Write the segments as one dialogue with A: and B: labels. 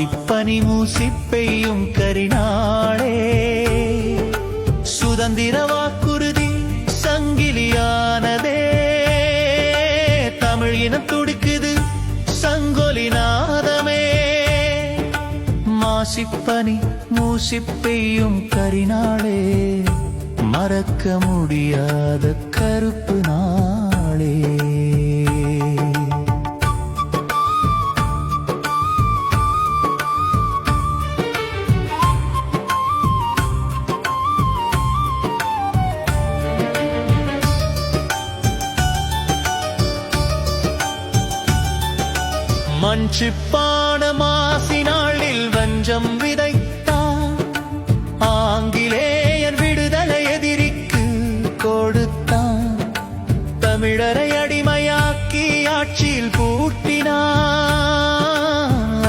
A: மாசிப்பனி மூசிப்பெய்யும் கரிநாளே சுதந்திர வாக்குறுதி சங்கிலியானதே தமிழ் இனம் துடிக்குது சங்கொலி நாதமே மாசிப்பனி மூசிப்பெய்யும் கரிநாளே மறக்க முடியாத கருப்பு நாளே மஞ்சிப்பான மாசினாளில் வஞ்சம் விதைத்தான் ஆங்கிலேயன் விடுதலை எதிரிக்கு கொடுத்தான் தமிழரை அடிமையாக்கி ஆட்சியில் பூட்டினான்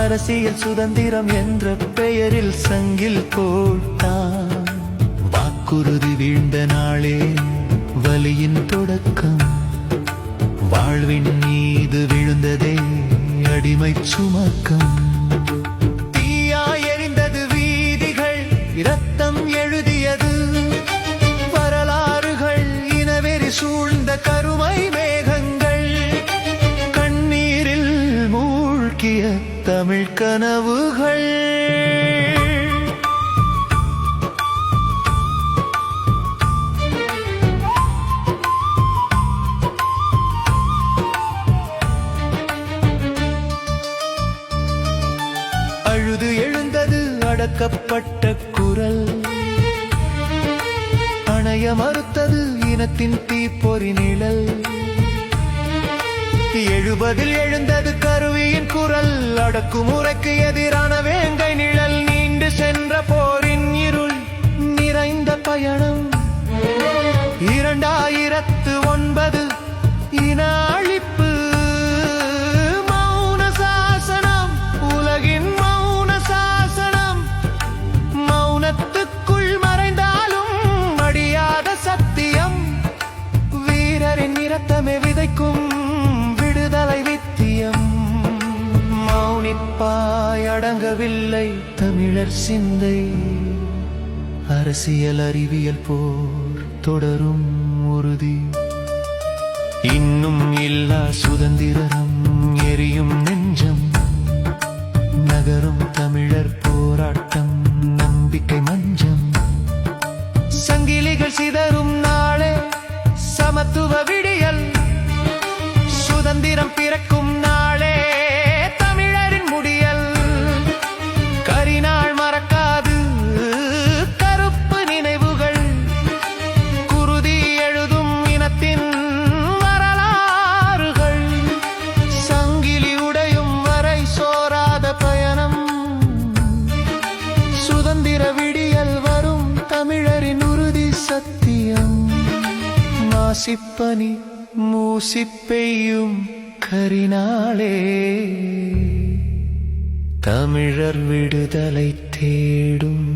A: அரசியல் சுதந்திரம் என்ற பெயரில் சங்கில் போட்டான் வாக்குறுதி வீழ்ந்த நாளே வலியின் தொடக்கம் வாழ்வின் மீது விழுந்ததே அடிமை சுமக்கம் தீயாய் எரிந்தது வீதிகள் இரத்தம் எழுதியது வரலாறுகள் இனவெறி சூழ்ந்த கருமை மேகங்கள் கண்ணீரில் மூழ்கிய தமிழ் கனவுகள் அழுது எழுந்தது அடக்கப்பட்ட குரல் அணைய மறுத்தது இனத்தின் தீப்பொறி நிழல் 70 எழுந்தது கருவியின் குரல் அடக்குமுறைக்கு எதிரான வேங்கை நிழல் நீண்டு சென்ற போரின் இருள் நிறைந்த பயணம் 2009 இன அழிப்பு இரத்தமே விதைக்கும் விடுதலை வித்தியம் மௌனிப்பாய் அடங்கவில்லை தமிழர் சிந்தை அரசியல் அறிவியல் போர் தொடரும் உறுதி இன்னும் இல்லா சுதந்திரம் எரியும் நெஞ்சம் நகரும் தமிழர் போராட்டம் நம்பிக்கை மஞ்சம் சங்கிலிகள் சிதறும் நாளே சமத்துவ விடியல் சுதந்திரம் பிறக்கும் நாளே தமிழரின் முடியல் கரிநாள் மறக்காது கருப்பு நினைவுகள் குருதி எழுதும் இனத்தின் வரலாறுகள் சங்கிலி உடையும் வரை சோராத பயணம் சுதந்திர விடியல் வரும் தமிழரின் உறுதி சத்தியம் மாசிப்பனி மூசிப்பெய்யும் கரிநாளே தமிழர் விடுதலை தேடும்